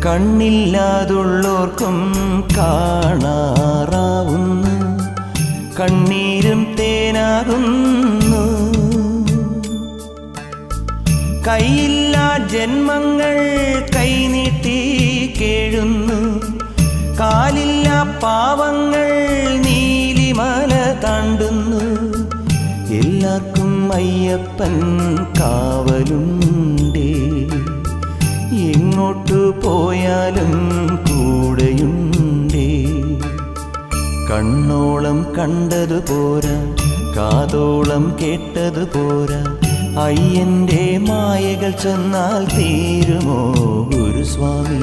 കണ്ണില്ലാതുള്ളോർക്കും കാണാറാവുന്നു, കണ്ണീരും തേനാകുന്നു. കൈയില്ലാ ജന്മങ്ങൾ കൈനീട്ടി കേഴുന്നു, കാലില്ലാ പാവങ്ങൾ നീലിമല താണ്ടുന്നു. എല്ലാവർക്കും അയ്യപ്പൻ കാവലുണ്ടേ, എങ്ങോട്ടു പോയാലും കൂടെയുണ്ടേ. കണ്ണോളം കണ്ടതു പോരാ, കാതോളം കേട്ടതു പോരാ, അയ്യൻ്റെ മായകൾ ചെന്നാൽ തീരുമോ ഗുരുസ്വാമി?